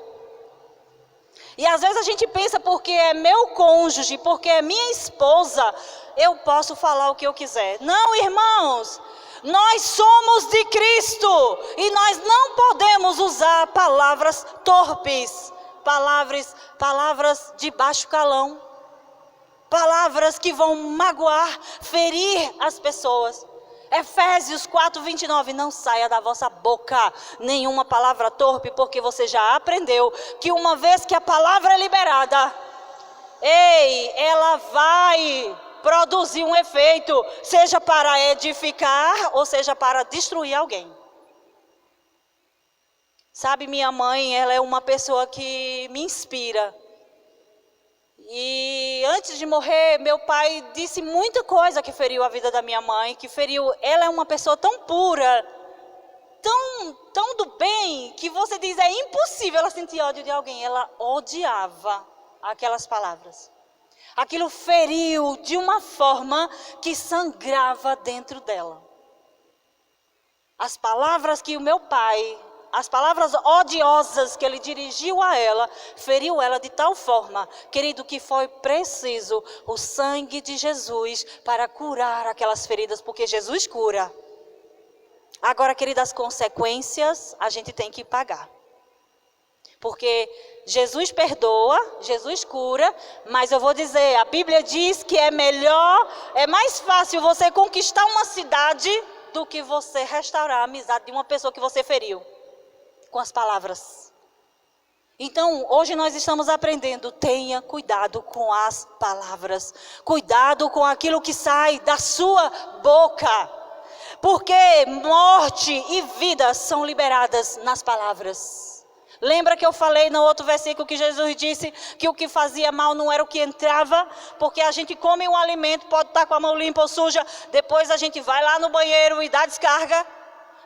E às vezes a gente pensa, porque é meu cônjuge, porque é minha esposa, eu posso falar o que eu quiser. Não, irmãos, nós somos de Cristo e nós não podemos usar palavras torpes, palavras de baixo calão, palavras que vão magoar, ferir as pessoas. Efésios 4, 29, não saia da vossa boca nenhuma palavra torpe, porque você já aprendeu que uma vez que a palavra é liberada, ela vai produzir um efeito, seja para edificar ou seja para destruir alguém. Sabe, minha mãe, ela é uma pessoa que me inspira. E antes de morrer, meu pai disse muita coisa que feriu a vida da minha mãe, que feriu, ela é uma pessoa tão pura, tão do bem, que você diz, é impossível ela sentir ódio de alguém. Ela odiava aquelas palavras. Aquilo feriu de uma forma que sangrava dentro dela. As palavras que o meu pai, as palavras odiosas que ele dirigiu a ela, feriu ela de tal forma, querido, que foi preciso o sangue de Jesus para curar aquelas feridas, porque Jesus cura. Agora, querido, as consequências a gente tem que pagar. Porque Jesus perdoa, Jesus cura, mas eu vou dizer, a Bíblia diz que é melhor, é mais fácil você conquistar uma cidade do que você restaurar a amizade de uma pessoa que você feriu com as palavras. Então, hoje nós estamos aprendendo, tenha cuidado com as palavras, cuidado com aquilo que sai da sua boca, porque morte e vida são liberadas nas palavras. Lembra que eu falei no outro versículo que Jesus disse que o que fazia mal não era o que entrava, porque a gente come um alimento, pode estar com a mão limpa ou suja, depois a gente vai lá no banheiro e dá descarga,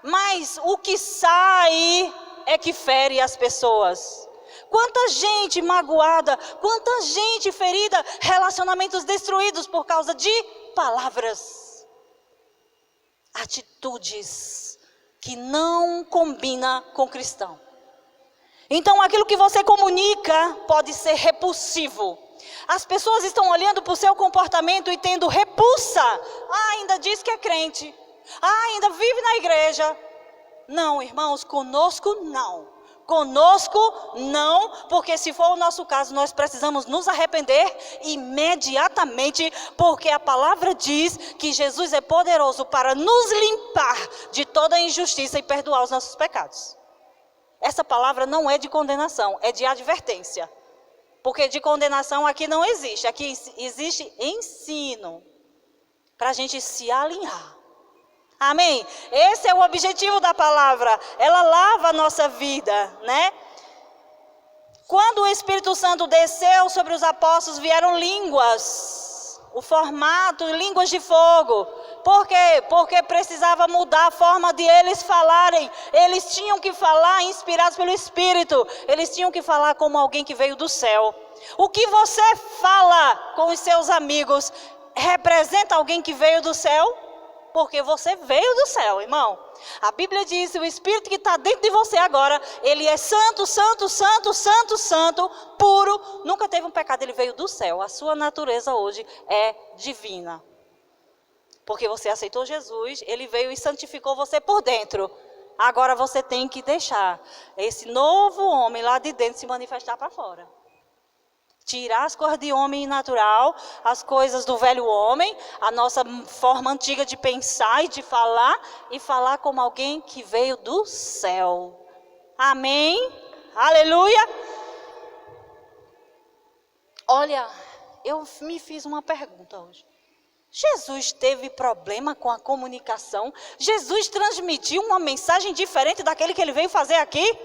mas o que sai é que fere as pessoas. Quanta gente magoada, quanta gente ferida, relacionamentos destruídos por causa de palavras, atitudes que não combinam com o cristão. Então aquilo que você comunica pode ser repulsivo. As pessoas estão olhando para o seu comportamento e tendo repulsa. Ainda diz que é crente. Ainda vive na igreja. Não, irmãos, conosco não. Conosco não, porque se for o nosso caso, nós precisamos nos arrepender imediatamente, porque a palavra diz que Jesus é poderoso para nos limpar de toda injustiça e perdoar os nossos pecados. Essa palavra não é de condenação, é de advertência. Porque de condenação aqui não existe, aqui existe ensino, para a gente se alinhar. Amém? Esse é o objetivo da palavra. Ela lava a nossa vida, né? Quando o Espírito Santo desceu sobre os apóstolos, vieram línguas. O formato, línguas de fogo. Por quê? Porque precisava mudar a forma de eles falarem. Eles tinham que falar inspirados pelo Espírito. Eles tinham que falar como alguém que veio do céu. O que você fala com os seus amigos representa alguém que veio do céu? Porque você veio do céu, irmão. A Bíblia diz, o Espírito que está dentro de você agora, ele é santo, santo, santo, santo, santo, puro. Nunca teve um pecado, ele veio do céu. A sua natureza hoje é divina. Porque você aceitou Jesus, ele veio e santificou você por dentro. Agora você tem que deixar esse novo homem lá de dentro se manifestar para fora. Tirar as coisas de homem natural, as coisas do velho homem, a nossa forma antiga de pensar e de falar, e falar como alguém que veio do céu. Amém? Aleluia! Olha, eu me fiz uma pergunta hoje. Jesus teve problema com a comunicação? Jesus transmitiu uma mensagem diferente daquele que ele veio fazer aqui?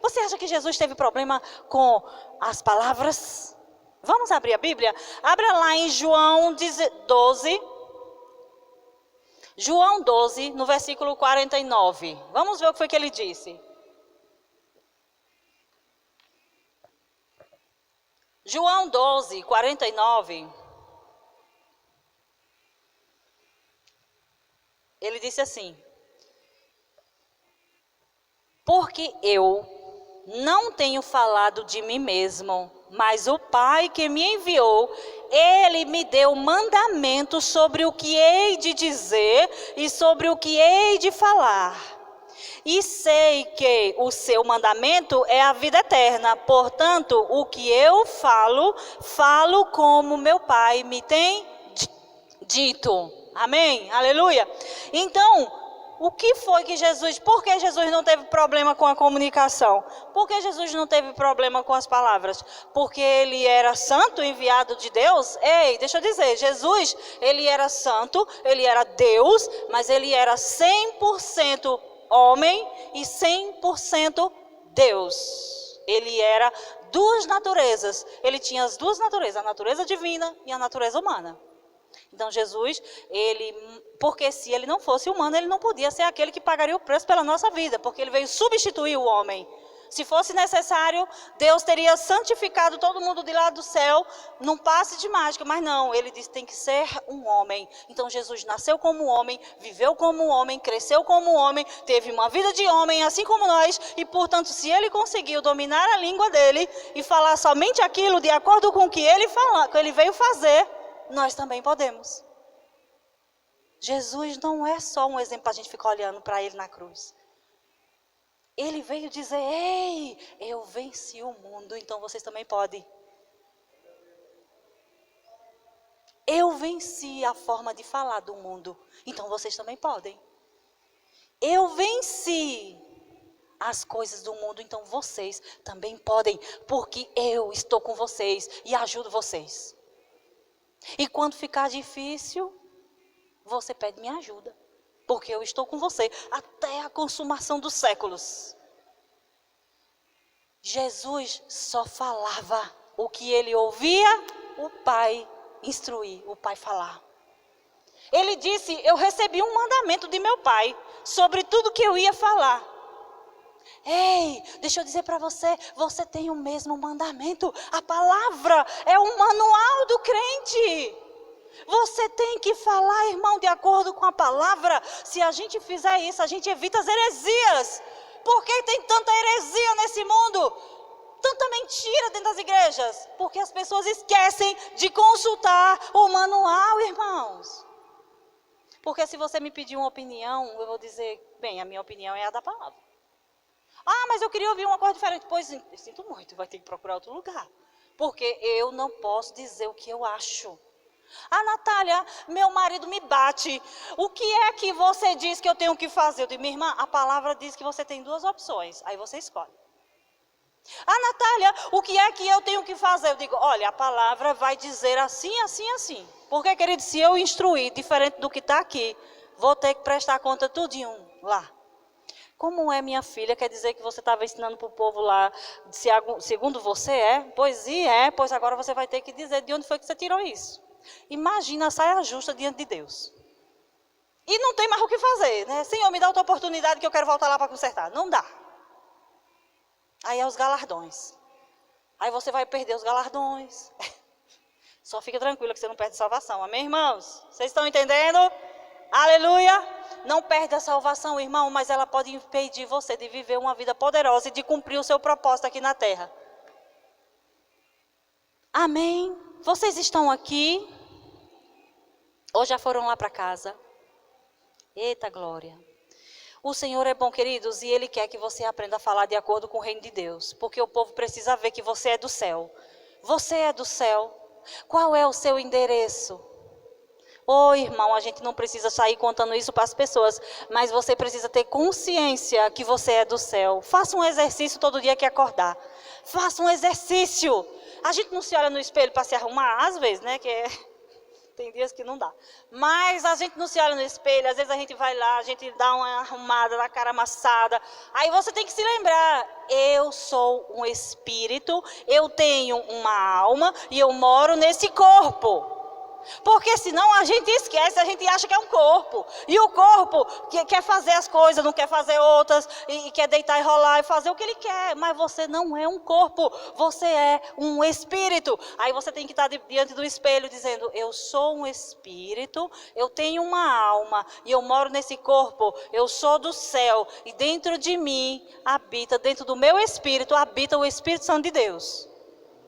Você acha que Jesus teve problema com as palavras? Vamos abrir a Bíblia? Abra lá em João 12. João 12, no versículo 49. Vamos ver o que foi que ele disse. João 12, 49. Ele disse assim: porque eu não tenho falado de mim mesmo, mas o Pai que me enviou, ele me deu mandamento sobre o que hei de dizer e sobre o que hei de falar. E sei que o seu mandamento é a vida eterna. Portanto, o que eu falo, falo como meu Pai me tem dito. Amém? Aleluia. Então, o que foi que Jesus... Por que Jesus não teve problema com a comunicação? Por que Jesus não teve problema com as palavras? Porque ele era santo, enviado de Deus? Ei, deixa eu dizer, Jesus, ele era santo, ele era Deus, mas ele era 100% homem e 100% Deus. Ele era duas naturezas. Ele tinha as duas naturezas, a natureza divina e a natureza humana. Então Jesus, porque se ele não fosse humano, ele não podia ser aquele que pagaria o preço pela nossa vida, porque ele veio substituir o homem. Se fosse necessário, Deus teria santificado todo mundo de lá do céu num passe de mágica, mas não, ele disse tem que ser um homem. Então Jesus nasceu como homem, viveu como homem, cresceu como homem, teve uma vida de homem assim como nós, e portanto se ele conseguiu dominar a língua dele e falar somente aquilo de acordo com o que ele veio fazer, nós também podemos. Jesus não é só um exemplo para a gente ficar olhando para ele na cruz. Ele veio dizer, ei, eu venci o mundo, então vocês também podem. Eu venci a forma de falar do mundo, então vocês também podem. Eu venci as coisas do mundo, então vocês também podem, porque eu estou com vocês e ajudo vocês. E quando ficar difícil, você pede minha ajuda, porque eu estou com você até a consumação dos séculos. Jesus só falava o que ele ouvia o Pai instruir, o Pai falar. Ele disse, eu recebi um mandamento de meu Pai sobre tudo que eu ia falar. Ei, deixa eu dizer para você, você tem o mesmo mandamento. A palavra é o manual do crente. Você tem que falar, irmão, de acordo com a palavra. Se a gente fizer isso, a gente evita as heresias. Por que tem tanta heresia nesse mundo? Tanta mentira dentro das igrejas? Porque as pessoas esquecem de consultar o manual, irmãos. Porque se você me pedir uma opinião, eu vou dizer, bem, a minha opinião é a da palavra. Ah, mas eu queria ouvir uma coisa diferente. Pois, eu sinto muito, vai ter que procurar outro lugar. Porque eu não posso dizer o que eu acho. Ah, Natália, meu marido me bate. O que é que você diz que eu tenho que fazer? Eu digo, minha irmã, a palavra diz que você tem 2 opções. Aí você escolhe. Ah, Natália, o que é que eu tenho que fazer? Eu digo, olha, a palavra vai dizer assim, assim, assim. Porque, querido, se eu instruir diferente do que está aqui, vou ter que prestar conta tudinho lá. Como é, minha filha? Quer dizer que você estava ensinando para o povo lá, segundo você é? Pois pois agora você vai ter que dizer de onde foi que você tirou isso. Imagina a saia justa diante de Deus. E não tem mais o que fazer, né? Senhor, me dá outra oportunidade que eu quero voltar lá para consertar. Não dá. Aí é os galardões. Aí você vai perder os galardões. Só fica tranquila que você não perde salvação. Amém, irmãos? Vocês estão entendendo? Aleluia! Não perde a salvação, irmão, mas ela pode impedir você de viver uma vida poderosa e de cumprir o seu propósito aqui na terra. Amém? Vocês estão aqui? Ou já foram lá para casa? Eita glória! O Senhor é bom, queridos, e Ele quer que você aprenda a falar de acordo com o reino de Deus. Porque o povo precisa ver que você é do céu. Você é do céu. Qual é o seu endereço? Irmão, a gente não precisa sair contando isso para as pessoas, mas você precisa ter consciência que você é do céu. Faça um exercício todo dia que acordar. Faça um exercício. A gente não se olha no espelho para se arrumar, às vezes, né? Tem dias que não dá. Mas a gente não se olha no espelho, às vezes a gente vai lá, a gente dá uma arrumada na cara amassada. Aí você tem que se lembrar, eu sou um espírito, eu tenho uma alma e eu moro nesse corpo. Porque senão a gente esquece, a gente acha que é um corpo. E o corpo quer fazer as coisas, não quer fazer outras. E quer deitar e rolar e fazer o que ele quer. Mas você não é um corpo, você é um espírito. Aí você tem que estar diante do espelho dizendo, eu sou um espírito, eu tenho uma alma e eu moro nesse corpo. Eu sou do céu e dentro de mim habita, dentro do meu espírito habita o Espírito Santo de Deus.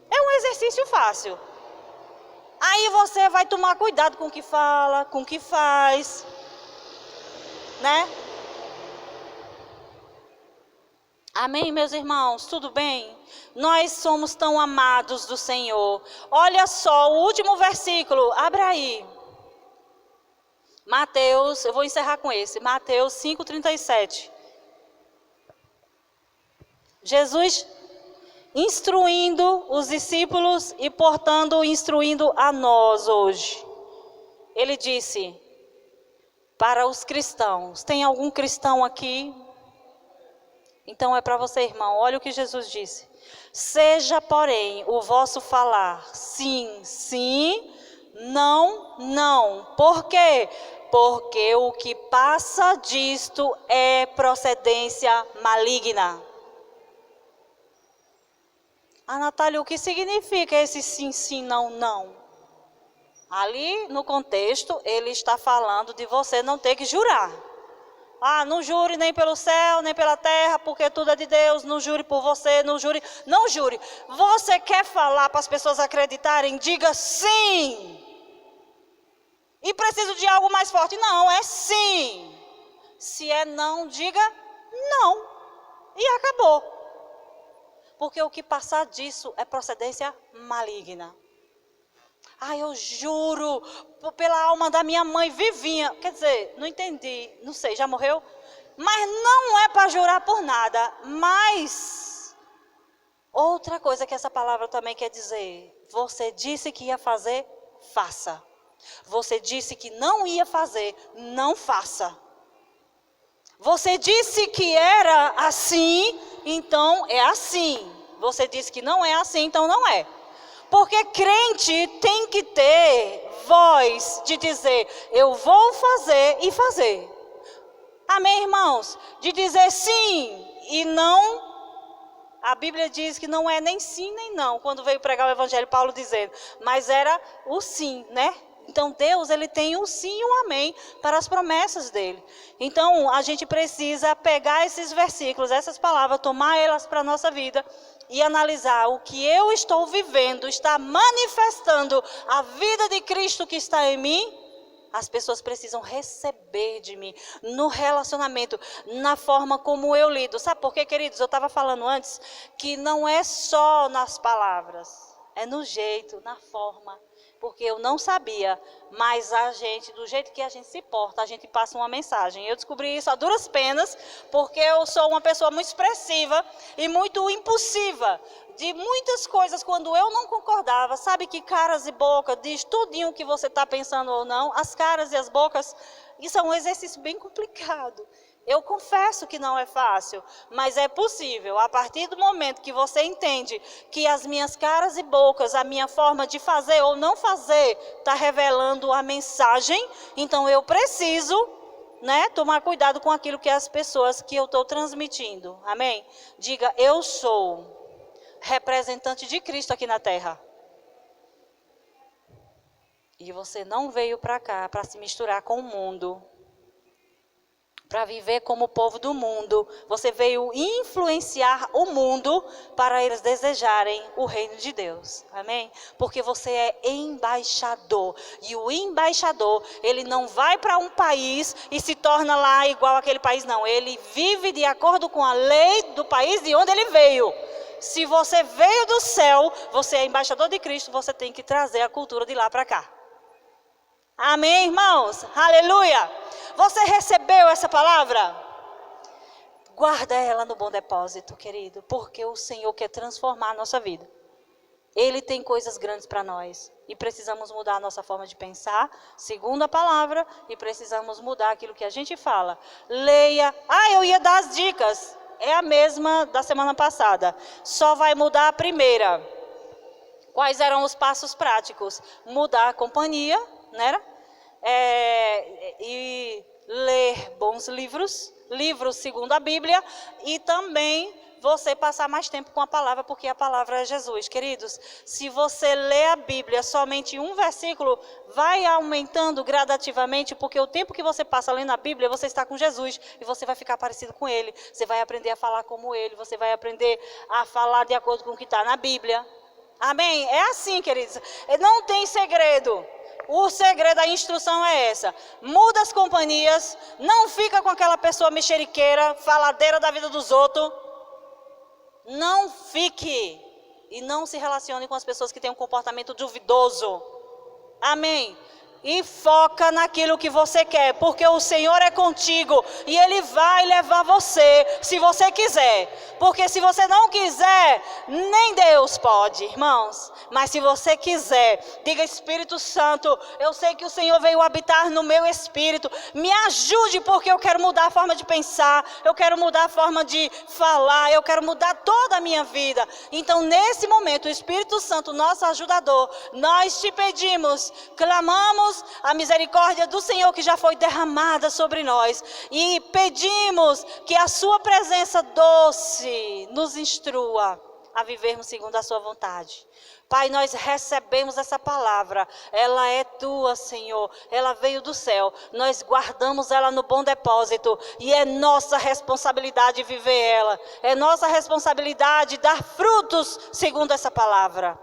É um exercício fácil. Aí você vai tomar cuidado com o que fala, com o que faz, né? Amém, meus irmãos? Tudo bem? Nós somos tão amados do Senhor. Olha só, o último versículo, abre aí. Mateus, eu vou encerrar com esse, Mateus 5,37. Jesus instruindo os discípulos e, portanto, instruindo a nós hoje. Ele disse para os cristãos, tem algum cristão aqui? Então é para você, irmão, olha o que Jesus disse. Seja, porém, o vosso falar sim, sim, não, não. Por quê? Porque o que passa disto é procedência maligna. Ah, Natália, o que significa esse sim, sim, não, não? Ali, no contexto, ele está falando de você não ter que jurar. Ah, não jure nem pelo céu, nem pela terra, porque tudo é de Deus. Não jure por você, não jure. Não jure. Você quer falar para as pessoas acreditarem? Diga sim. E preciso de algo mais forte? Não, é sim. Se é não, diga não. E acabou. Porque o que passar disso é procedência maligna. Ah, eu juro, pela alma da minha mãe vivinha. Quer dizer, não entendi, não sei, já morreu? Mas não é para jurar por nada. Mas outra coisa que essa palavra também quer dizer: você disse que ia fazer, faça. Você disse que não ia fazer, não faça. Você disse que era assim, então é assim. Você disse que não é assim, então não é. Porque crente tem que ter voz de dizer: eu vou fazer e fazer. Amém, irmãos? De dizer sim e não. A Bíblia diz que não é nem sim nem não. Quando veio pregar o Evangelho, Paulo dizendo, mas era o sim, né? Então Deus, ele tem um sim e um amém para as promessas dele. Então a gente precisa pegar esses versículos, essas palavras, tomar elas para a nossa vida e analisar o que eu estou vivendo, está manifestando a vida de Cristo que está em mim. As pessoas precisam receber de mim, no relacionamento, na forma como eu lido. Sabe por quê, queridos? Eu estava falando antes que não é só nas palavras, é no jeito, na forma. Porque eu não sabia, mas a gente, do jeito que a gente se porta, a gente passa uma mensagem. Eu descobri isso a duras penas, porque eu sou uma pessoa muito expressiva e muito impulsiva. De muitas coisas, quando eu não concordava, sabe que caras e bocas, diz tudinho que você está pensando ou não, as caras e as bocas, isso é um exercício bem complicado. Eu confesso que não é fácil, mas é possível. A partir do momento que você entende que as minhas caras e bocas, a minha forma de fazer ou não fazer, está revelando a mensagem, então eu preciso, tomar cuidado com aquilo que as pessoas que eu estou transmitindo. Amém? Diga: eu sou representante de Cristo aqui na terra. E você não veio para cá para se misturar com o mundo, para viver como o povo do mundo. Você veio influenciar o mundo para eles desejarem o reino de Deus. Amém? Porque você é embaixador. E o embaixador, ele não vai para um país e se torna lá igual àquele país, não. Ele vive de acordo com a lei do país de onde ele veio. Se você veio do céu, você é embaixador de Cristo, você tem que trazer a cultura de lá para cá. Amém, irmãos? Aleluia! Você recebeu essa palavra? Guarda ela no bom depósito, querido, porque o Senhor quer transformar a nossa vida. Ele tem coisas grandes para nós e precisamos mudar a nossa forma de pensar, segundo a palavra, e precisamos mudar aquilo que a gente fala. Leia. Eu ia dar as dicas. É a mesma da semana passada. Só vai mudar a primeira. Quais eram os passos práticos? Mudar a companhia, né? E ler bons livros segundo a Bíblia, e também você passar mais tempo com a palavra, porque a palavra é Jesus. Queridos, se você lê a Bíblia somente um versículo, vai aumentando gradativamente, porque o tempo que você passa lendo a Bíblia, você está com Jesus, e você vai ficar parecido com Ele, você vai aprender a falar como Ele, você vai aprender a falar de acordo com o que está na Bíblia. Amém? É assim, queridos, não tem segredo. O segredo, a instrução é essa: muda as companhias, não fica com aquela pessoa mexeriqueira, faladeira da vida dos outros. Não fique e não se relacione com as pessoas que têm um comportamento duvidoso. Amém? E foca naquilo que você quer, porque o Senhor é contigo e Ele vai levar você, se você quiser. Porque se você não quiser, nem Deus pode, irmãos. Mas se você quiser, diga: Espírito Santo, eu sei que o Senhor veio habitar no meu espírito. Me ajude, porque eu quero mudar a forma de pensar, eu quero mudar a forma de falar, eu quero mudar toda a minha vida. Então, nesse momento, o Espírito Santo, nosso ajudador, nós te pedimos, clamamos a misericórdia do Senhor que já foi derramada sobre nós, e pedimos que a sua presença doce nos instrua a vivermos segundo a sua vontade. Pai, nós recebemos essa palavra, ela é tua, Senhor, ela veio do céu, nós guardamos ela no bom depósito, e é nossa responsabilidade viver ela, é nossa responsabilidade dar frutos segundo essa palavra.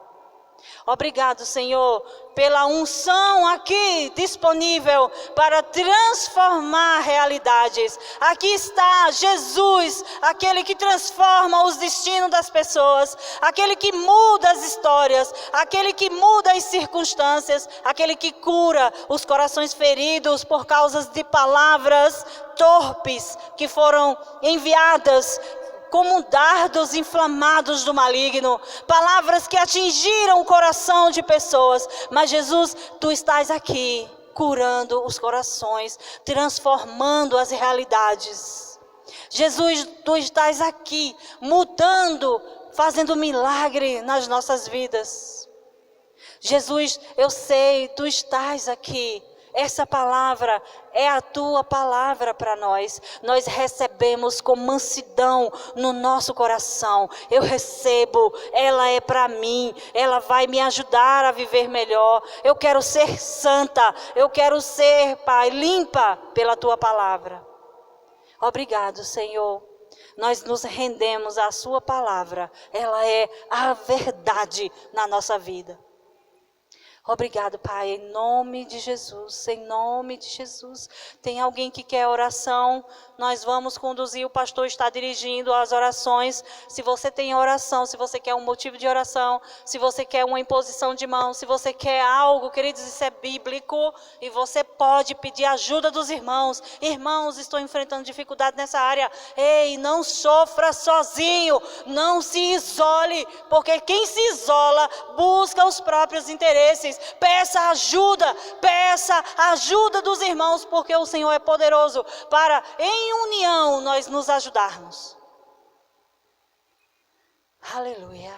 Obrigado, Senhor, pela unção aqui disponível para transformar realidades. Aqui está Jesus, aquele que transforma os destinos das pessoas, aquele que muda as histórias, aquele que muda as circunstâncias, aquele que cura os corações feridos por causa de palavras torpes, que foram enviadas como dardos inflamados do maligno, palavras que atingiram o coração de pessoas. Mas Jesus, tu estás aqui, curando os corações, transformando as realidades. Jesus, tu estás aqui, mudando, fazendo milagre nas nossas vidas. Jesus, eu sei, tu estás aqui. Essa palavra é a tua palavra para nós. Nós recebemos com mansidão no nosso coração. Eu recebo, ela é para mim. Ela vai me ajudar a viver melhor. Eu quero ser santa. Eu quero ser, Pai, limpa pela tua palavra. Obrigado, Senhor. Nós nos rendemos à sua palavra. Ela é a verdade na nossa vida. Obrigado, Pai, em nome de Jesus, em nome de Jesus. Tem alguém que quer oração? Nós vamos conduzir, o pastor está dirigindo as orações. Se você tem oração, se você quer um motivo de oração, se você quer uma imposição de mão, se você quer algo, queridos, isso é bíblico. E você pode pedir ajuda dos irmãos. Irmãos, estou enfrentando dificuldade nessa área. Ei, não sofra sozinho, não se isole, porque quem se isola busca os próprios interesses. Peça ajuda dos irmãos, porque o Senhor é poderoso para, em união, nós nos ajudarmos. Aleluia.